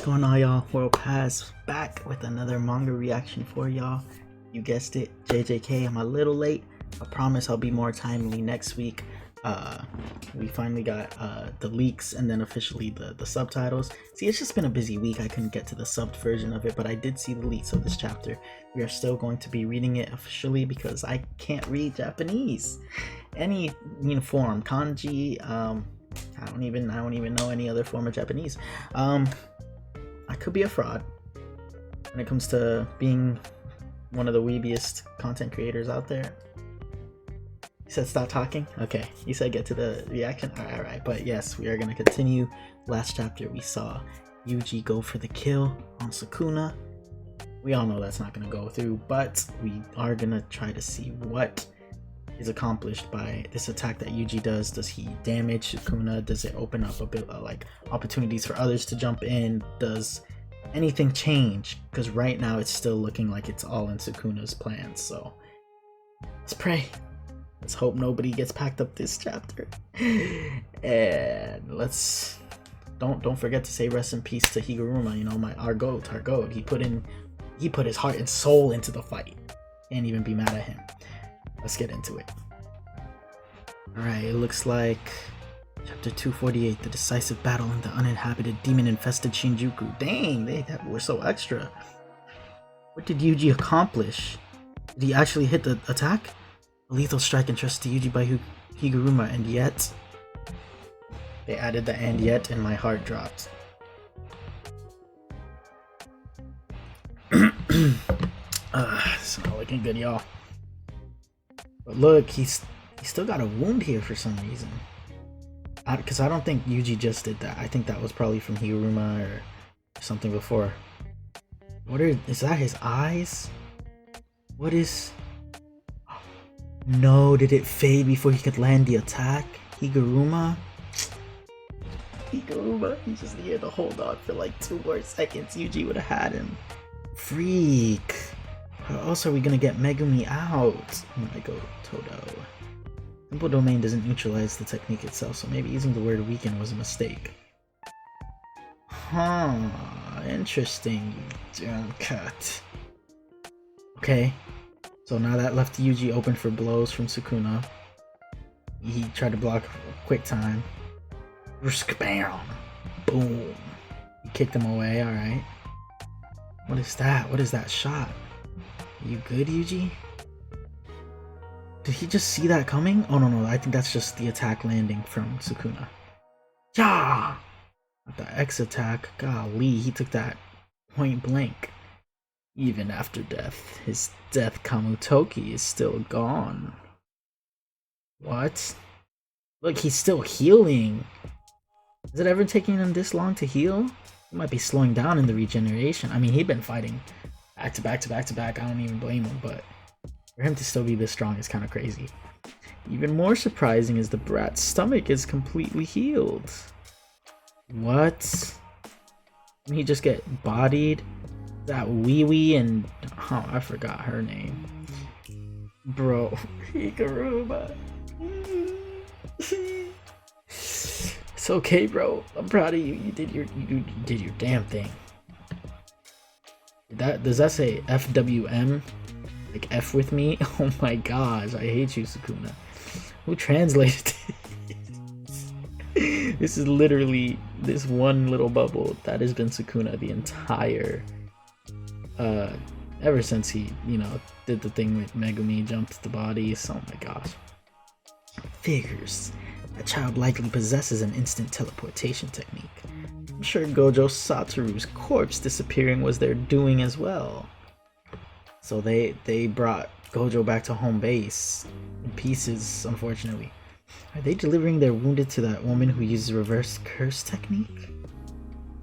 going on, y'all? World Pass back with another manga reaction for y'all. You guessed it, JJK. I'm a little late. I promise I'll be more timely next week. We finally got the leaks and then officially the subtitles. See, it's just been a busy week. I couldn't get to the subbed version of it, but I did see the leaks of this chapter. We are still going to be reading it officially because I can't read Japanese. Any form, kanji, I don't even know any other form of Japanese. I could be a fraud when it comes to being one of the weebiest content creators out there. You said stop talking? Okay. You said get to the reaction? Alright. But yes, we are going to continue. Last chapter we saw Yuji go for the kill on Sukuna. We all know that's not going to go through, but we are going to try to see what is accomplished by this attack that Yuji does. Does he damage Sukuna? Does it open up a bit like opportunities for others to jump in? Does anything change? Because right now it's still looking like it's all in Sukuna's plans. So let's pray. Let's hope nobody gets packed up this chapter. And let's don't forget to say rest in peace to Higuruma. You know, our goat. He put his heart and soul into the fight. Can't even be mad at him. Let's get into it. Alright, it looks like chapter 248, the decisive battle in the uninhabited demon-infested Shinjuku. Dang, they were so extra. What did Yuji accomplish? Did he actually hit the attack? A lethal strike entrusted to Yuji by Higuruma, and yet... They added the "and yet" and my heart dropped. It's not looking good, y'all. But look, he's still got a wound here for some reason. Because I don't think Yuji just did that. I think that was probably from Higuruma or something before. Is that his eyes? What is... No, did it fade before he could land the attack? Higuruma, he just needed to hold on for like 2 more seconds. Yuji would have had him. Freak. How else are we gonna get Megumi out? I'm gonna go Todo. Simple domain doesn't neutralize the technique itself, so maybe using the word weaken was a mistake. Huh, interesting, you damn cat. Okay, so now that left Yuji open for blows from Sukuna. He tried to block quick time. Bam! Boom! He kicked him away, alright. What is that? What is that shot? You good, Yuji? Did he just see that coming? Oh no, I think that's just the attack landing from Sukuna. Yeah! The X attack, golly, he took that point blank. Even after death, his death Kamutoki is still gone. What? Look, he's still healing. Is it ever taking him this long to heal? He might be slowing down in the regeneration. I mean, he'd been fighting back to back to back to back. I don't even blame him, but for him to still be this strong is kind of crazy. Even more surprising is the brat's stomach is completely healed. What? Didn't he just get bodied? That Wee Wee and... Oh, I forgot her name. Bro. Higuruma. It's okay, bro. I'm proud of you. You did your damn thing. Does that say FWM? Like F with me? Oh my gosh, I hate you, Sukuna. Who translated this? This is literally this one little bubble that has been Sukuna the entire ever since he, did the thing with Megumi, jumped the bodies. Oh my gosh. Figures. That child likely possesses an instant teleportation technique. I'm sure Gojo Satoru's corpse disappearing was their doing as well. So they brought Gojo back to home base in pieces, unfortunately. Are they delivering their wounded to that woman who uses reverse curse technique?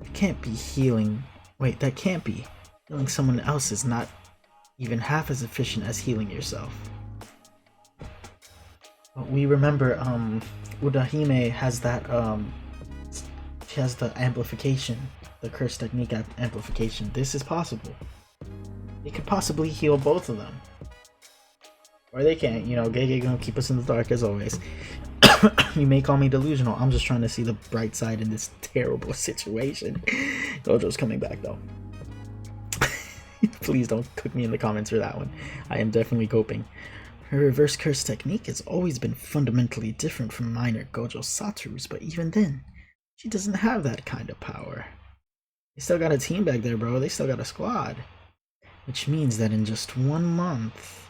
It can't be healing. Wait, that can't be. Healing someone else is not even half as efficient as healing yourself. But we remember, Udahime has that, she has the amplification, the curse technique amplification. This is possible. They could possibly heal both of them. Or they can't, Gege gonna keep us in the dark as always. You may call me delusional, I'm just trying to see the bright side in this terrible situation. Gojo's coming back though. Please don't cook me in the comments for that one. I am definitely coping. Her reverse curse technique has always been fundamentally different from minor Gojo Satoru's, but even then, she doesn't have that kind of power. They still got a team back there, bro. They still got a squad. Which means that in just 1 month...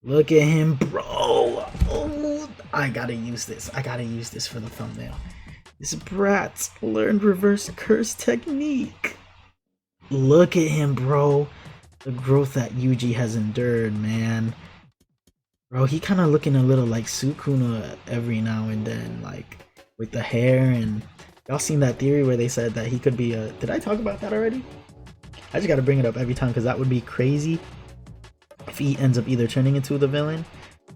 Look at him, bro! Oh, I gotta use this. I gotta use this for the thumbnail. This brat learned reverse curse technique. Look at him, bro. The growth that Yuji has endured, man. Bro, he kind of looking a little like Sukuna every now and then, like with the hair. And y'all seen that theory where they said that he could be a... Did I talk about that already? I just gotta bring it up every time because that would be crazy if he ends up either turning into the villain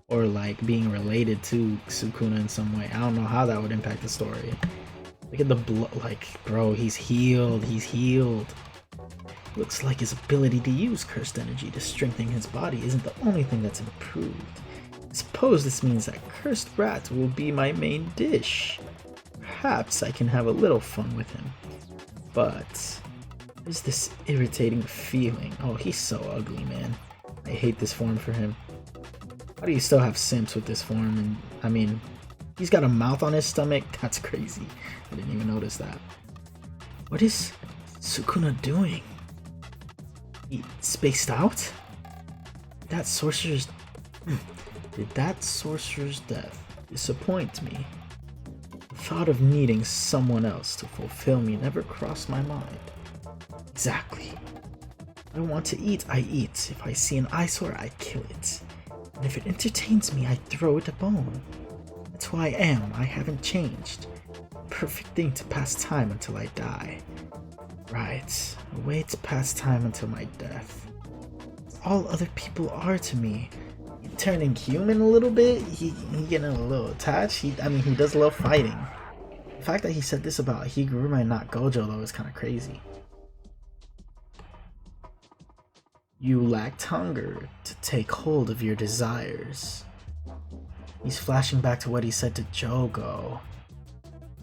or like being related to Sukuna in some way. I don't know how that would impact the story. Look at the blood, like, bro, he's healed. He's healed. Looks like his ability to use cursed energy to strengthen his body isn't the only thing that's improved. I suppose this means that cursed rat will be my main dish. Perhaps I can have a little fun with him. But there's this irritating feeling. Oh, he's so ugly, man. I hate this form for him. How do you still have simps with this form? And I mean, he's got a mouth on his stomach. That's crazy. I didn't even notice that. What is Sukuna doing? He spaced out? Did that sorcerer's death disappoint me? The thought of needing someone else to fulfill me never crossed my mind. Exactly. If I want to eat, I eat. If I see an eyesore, I kill it. And if it entertains me, I throw it a bone. That's who I am. I haven't changed. Perfect thing to pass time until I die. Right. A way to pass time until my death. All other people are to me. He turning human a little bit. He getting a little attached. He does love fighting. The fact that he said this about Higuruma and not Gojo though is kind of crazy. You lacked hunger to take hold of your desires. He's flashing back to what he said to Jogo.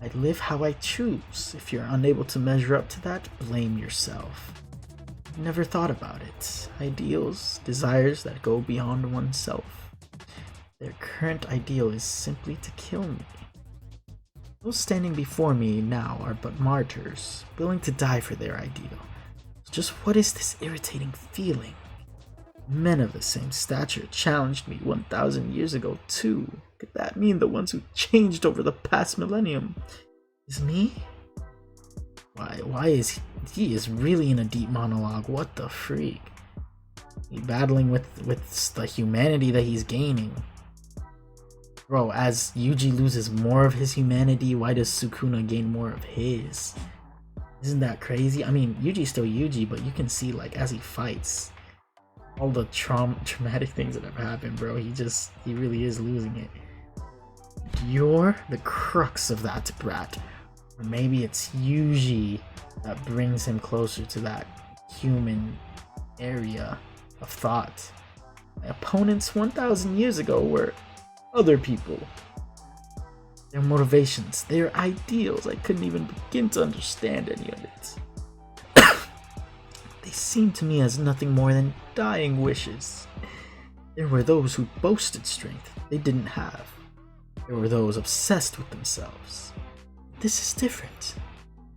I live how I choose. If you're unable to measure up to that, blame yourself. I never thought about it. Ideals, desires that go beyond oneself. Their current ideal is simply to kill me. Those standing before me now are but martyrs, willing to die for their ideal. So just what is this irritating feeling? Men of the same stature challenged me 1,000 years ago too. Could that mean the ones who changed over the past millennium is me? Why is he is really in a deep monologue? What the freak? He's battling with the humanity that he's gaining. Bro, as Yuji loses more of his humanity, why does Sukuna gain more of his? Isn't that crazy? I mean, Yuji's still Yuji, but you can see, like, as he fights, all the traumatic things that have happened, bro. He really is losing it. You're the crux of that brat. Or maybe it's Yuji that brings him closer to that human area of thought. My opponents 1,000 years ago were other people. Their motivations, their ideals, I couldn't even begin to understand any of it. They seemed to me as nothing more than dying wishes. There were those who boasted strength they didn't have. There were those obsessed with themselves. This is different.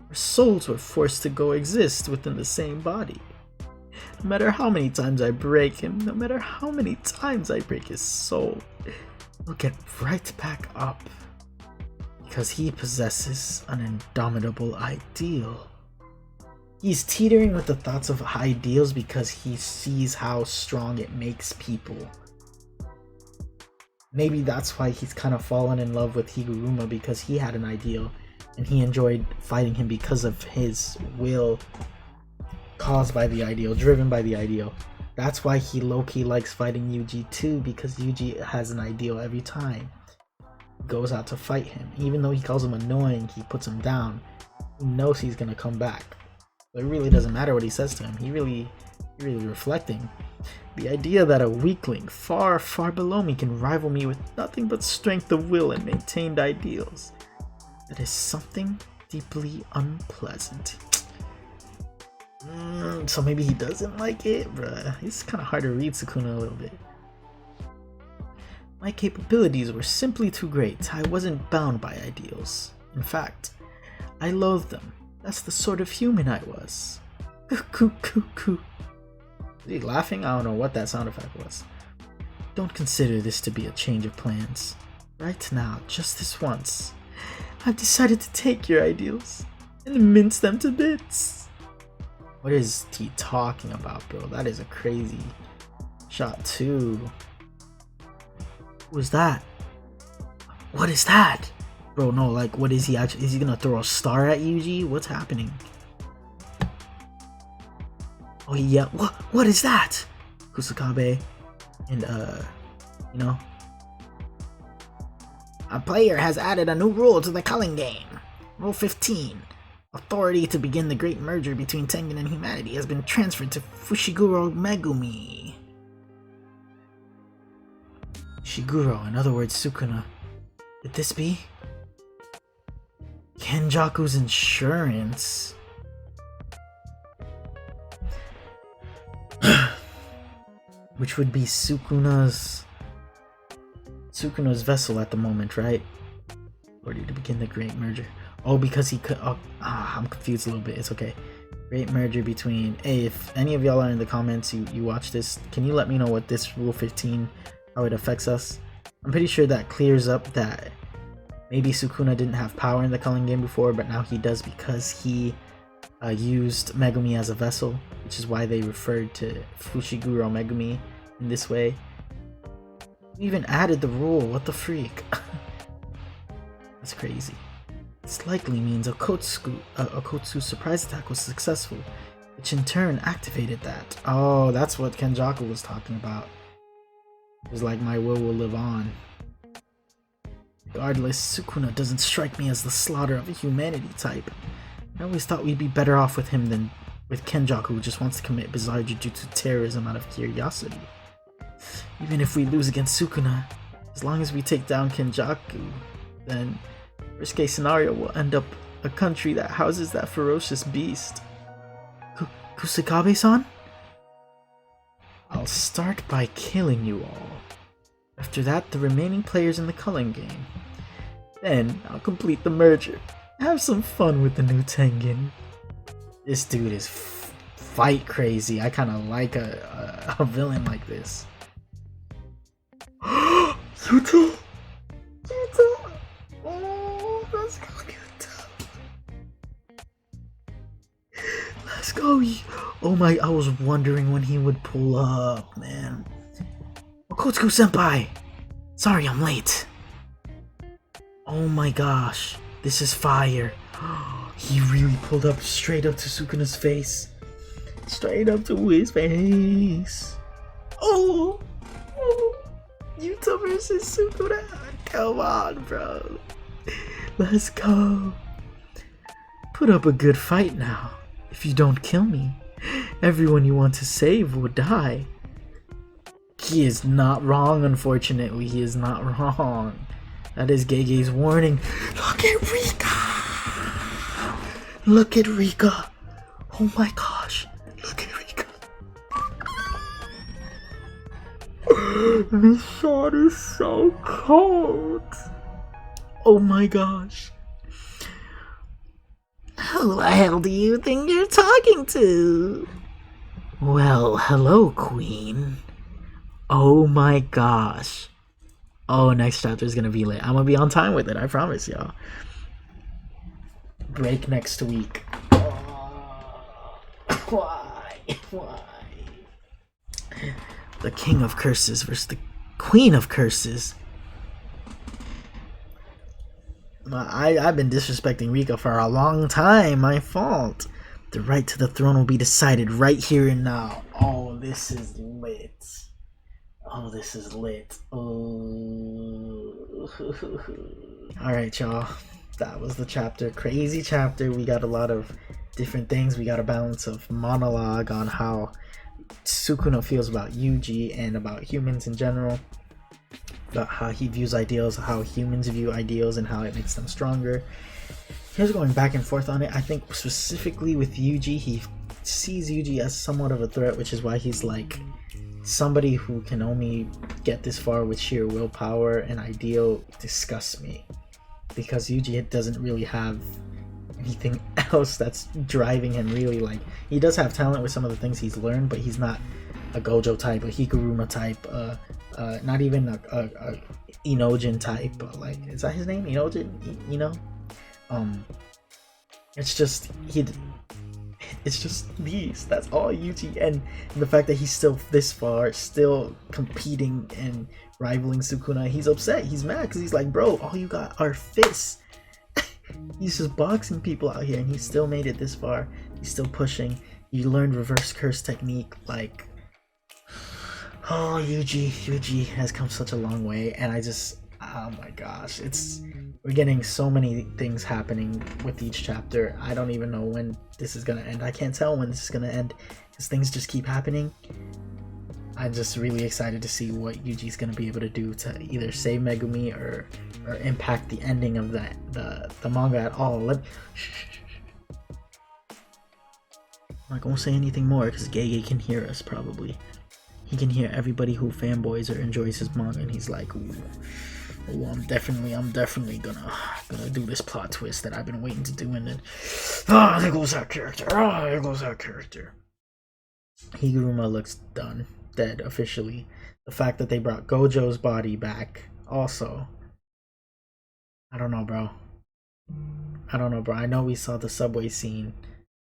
Our souls were forced to coexist within the same body. No matter how many times I break him, no matter how many times I break his soul, he'll get right back up. Because he possesses an indomitable ideal. He's teetering with the thoughts of ideals because he sees how strong it makes people. Maybe that's why he's kind of fallen in love with Higuruma, because he had an ideal and he enjoyed fighting him because of his will caused by the ideal, driven by the ideal. That's why he low-key likes fighting Yuji too, because Yuji has an ideal every time he goes out to fight him. Even though he calls him annoying, he puts him down. He knows he's gonna come back. But it really doesn't matter what he says to him. He really reflecting. The idea that a weakling far, far below me can rival me with nothing but strength of will and maintained ideals. That is something deeply unpleasant. So maybe he doesn't like it? Bruh, it's kind of hard to read Sukuna a little bit. My capabilities were simply too great. I wasn't bound by ideals. In fact, I loathed them. That's the sort of human I was. Is he laughing? I don't know what that sound effect was. Don't consider this to be a change of plans. Right now, just this once, I've decided to take your ideals and mince them to bits. What is he talking about, bro? That is a crazy shot too. Who is that? What is that? Bro, no, like, what is he actually? Is he gonna throw a star at Yuji? What's happening? Oh yeah, what is that? Kusakabe and you know, a player has added a new rule to the Culling game. Rule 15. Authority to begin the great merger between Tengen and humanity has been transferred to Fushiguro Megumi. Shiguro, in other words Sukuna. Could this be Kenjaku's insurance? Which would be Sukuna's vessel at the moment, right? Authority to begin the great merger. Oh, because he could. Oh, I'm confused a little bit. It's okay. Great merger between. Hey, if any of y'all are in the comments, you watch this, can you let me know what this Rule 15, how it affects us? I'm pretty sure that clears up that maybe Sukuna didn't have power in the Culling game before, but now he does because he used Megumi as a vessel, which is why they referred to Fushiguro Megumi in this way. We even added the rule. What the freak? That's crazy. This likely means Okotsu's surprise attack was successful, which in turn activated that. Oh, that's what Kenjaku was talking about. It was like, my will live on. Regardless, Sukuna doesn't strike me as the slaughter of a humanity type. I always thought we'd be better off with him than with Kenjaku, who just wants to commit bizarre Jujutsu terrorism out of curiosity. Even if we lose against Sukuna, as long as we take down Kenjaku, then worst case scenario will end up a country that houses that ferocious beast. Kusakabe-san? I'll start by killing you all. After that, the remaining players in the Culling game. Then, I'll complete the merger. Have some fun with the new Tengen. This dude is fight crazy. I kind of like a villain like this. Yuta! Yuta! Oh, let's go, Yuta! Let's go! Oh my, I was wondering when he would pull up, man. Okotsuku senpai! Sorry, I'm late. Oh my gosh, this is fire. He really pulled up straight up to Sukuna's face. Straight up to his face. Oh! Yuta versus Sukuna. Come on, bro. Let's go. Put up a good fight now. If you don't kill me, everyone you want to save will die. He is not wrong, unfortunately. He is not wrong. That is Gege's warning. Look at Rika! Look at Rika! Oh my gosh. Look at Rika. This shot is so cold. Oh my gosh. Who the hell do you think you're talking to? Well, hello, Queen. Oh my gosh. Oh, next chapter is gonna be lit. I'm gonna be on time with it, I promise y'all. Break next week. Why? The King of Curses versus the Queen of Curses. I've been disrespecting Rika for a long time. My fault. The right to the throne will be decided right here and now. Oh, this is lit. Oh, this is lit. Oh. Alright, y'all. That was the chapter. Crazy chapter. We got a lot of different things. We got a balance of monologue on how Sukuna feels about Yuji and about humans in general. About how he views ideals, how humans view ideals, and how it makes them stronger. He was going back and forth on it. I think specifically with Yuji, he sees Yuji as somewhat of a threat, which is why he's like somebody who can only get this far with sheer willpower and ideal disgusts me, because Yuji doesn't really have anything else that's driving him really. Like, he does have talent with some of the things he's learned, but he's not a Gojo type, a Higuruma type, not even a Inojin type. Like, is that his name? Inojin? It's just these. That's all Yuji, and the fact that he's still this far, still competing and rivaling Sukuna. He's upset. He's mad because he's like, bro, all you got are fists. He's just boxing people out here, and he still made it this far. He's still pushing. He learned reverse curse technique. Like, oh, Yuji has come such a long way, and oh my gosh, we're getting so many things happening with each chapter. I don't even know when this is gonna end. I can't tell when this is gonna end because things just keep happening. I'm just really excited to see what Yuji's gonna be able to do to either save Megumi or impact the ending of the manga at all. I'm not gonna say anything more because Gege can hear us probably. He can hear everybody who fanboys or enjoys his manga, and he's like, ooh, I'm definitely gonna do this plot twist that I've been waiting to do, and then there goes that character. Higuruma looks done, dead officially. The fact that they brought Gojo's body back also. I don't know, bro. I know we saw the subway scene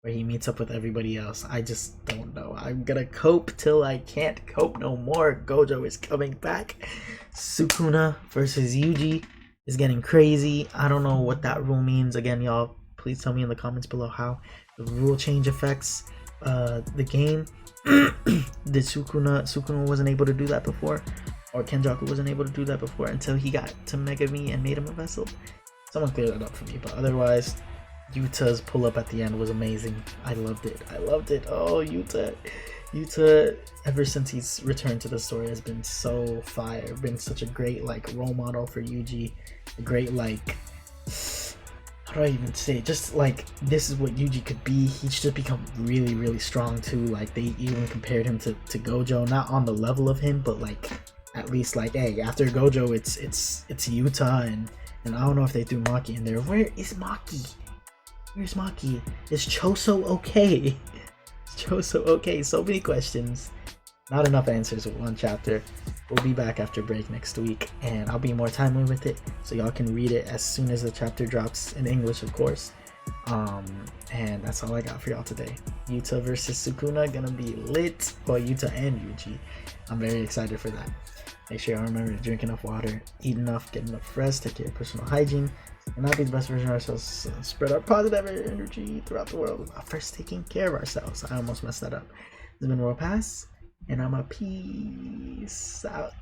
where he meets up with everybody else. I just don't know. I'm gonna cope till I can't cope no more. Gojo is coming back. Sukuna versus Yuji is getting crazy. I don't know what that rule means. Again, y'all, please tell me in the comments below how the rule change affects the game. Did Sukuna wasn't able to do that before, or Kenjaku wasn't able to do that before until he got to Megami and made him a vessel? Someone clear that up for me. But otherwise, Yuta's pull up at the end was amazing. I loved it. Oh, Yuta, ever since he's returned to the story, has been so fire. Been such a great like role model for Yuji. A great like, how do I even say it? Just like, this is what Yuji could be. He's just become really, really strong too. Like, they even compared him to Gojo, not on the level of him, but like at least like, hey, after Gojo, it's Yuta, and I don't know if they threw Maki in there. Where is Maki? Where's Maki? Is Choso okay? So many questions, not enough answers with one chapter. We'll be back after break next week, and I'll be more timely with it, so y'all can read it as soon as the chapter drops in English, of course. And that's all I got for y'all today. Yuta versus Sukuna, gonna be lit. Well, Yuta and Yuji. I'm very excited for that. Make sure y'all remember to drink enough water, eat enough, get enough rest, take care of personal hygiene, and not be the best version of ourselves. Spread our positive energy throughout the world while first taking care of ourselves. I almost messed that up. This has been World Pass, and I'm a peace out.